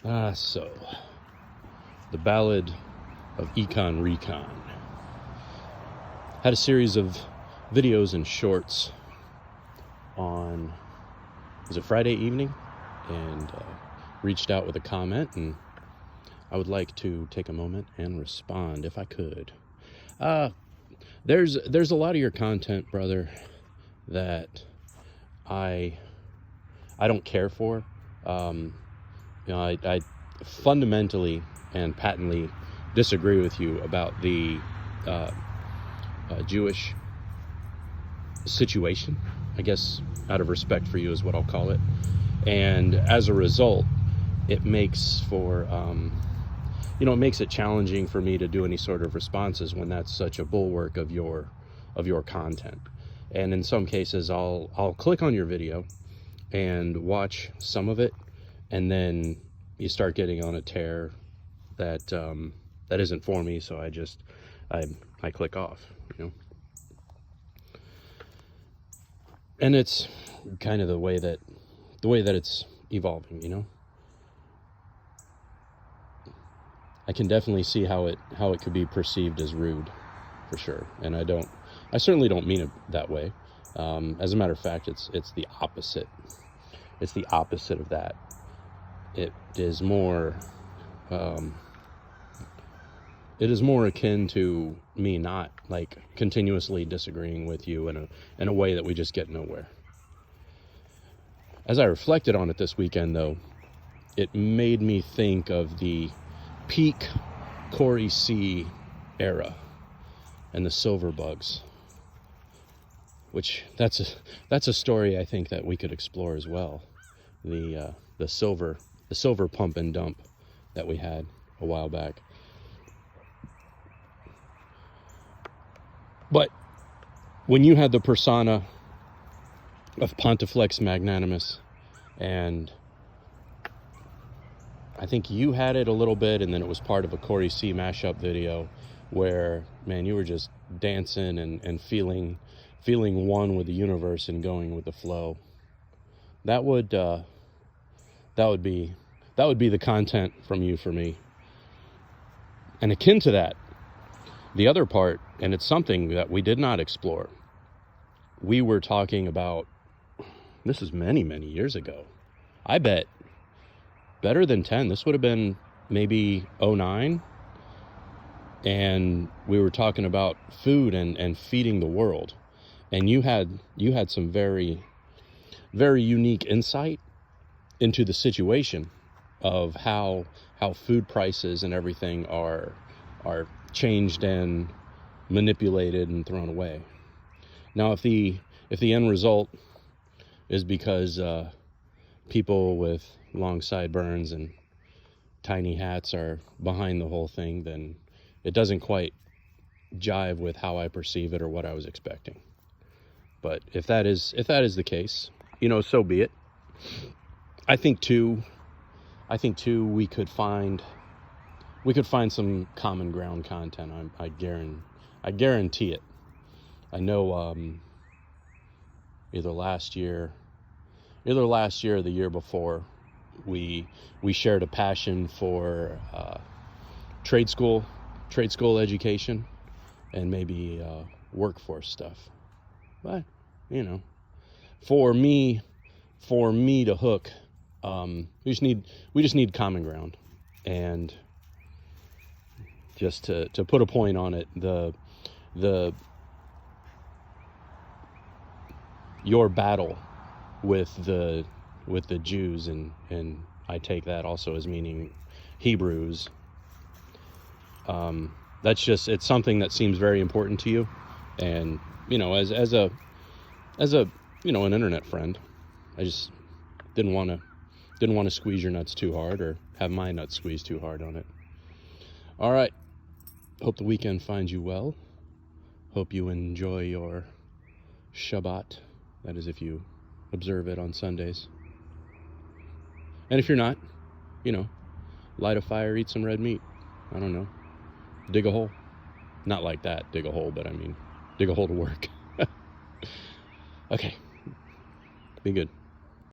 So the Ballad of Ekon, Recon. Had a series of videos and shorts on, was it Friday evening? And reached out with a comment, and I would like to take a moment and respond if I could. There's a lot of your content, brother, that I don't care for. I fundamentally and patently disagree with you about the Jewish situation, I guess, out of respect for you is what I'll call it. And as a result, it makes for, it makes it challenging for me to do any sort of responses when that's such a bulwark of your content. And in some cases, I'll click on your video and watch some of it, and then you start getting on a tear that that isn't for me, so I click off, And it's kind of the way that it's evolving, I can definitely see how it could be perceived as rude, for sure. And I certainly don't mean it that way. As a matter of fact, it's the opposite. It's the opposite of that. It is more akin to me not like continuously disagreeing with you in a way that we just get nowhere. As I reflected on it this weekend, though, it made me think of the peak Corey C era and the silver bugs, which that's a story I think that we could explore as well. The silver pump and dump that we had a while back. But when you had the persona of Pontifex Magnanimous, and I think you had it a little bit, and then it was part of a Corey C mashup video where, man, you were just dancing and feeling one with the universe and going with the flow. That would be the content from you for me. And akin to that, the other part, and it's something that we did not explore. We were talking about, this is many, many years ago. I bet better than 10. This would have been maybe 09. And we were talking about food and feeding the world. And you had some very, very unique insight into the situation of how food prices and everything are changed and manipulated and thrown away. Now, if the end result is because people with long sideburns and tiny hats are behind the whole thing, then it doesn't quite jive with how I perceive it or what I was expecting. But if that is the case, so be it. I think too we could find some common ground content. I guarantee it. I know either last year or the year before, we shared a passion for trade school education and maybe workforce stuff. But for me to hook, we just need common ground. And just to put a point on it, your battle with the Jews, and I take that also as meaning Hebrews. It's something that seems very important to you, and as a an internet friend, I just didn't want to squeeze your nuts too hard or have my nuts squeezed too hard on it. All right. Hope the weekend finds you well. Hope you enjoy your Shabbat. That is, if you observe it on Sundays. And if you're not, light a fire, eat some red meat. I don't know. Dig a hole. Not like that, dig a hole, but I mean, dig a hole to work. Okay. Be good.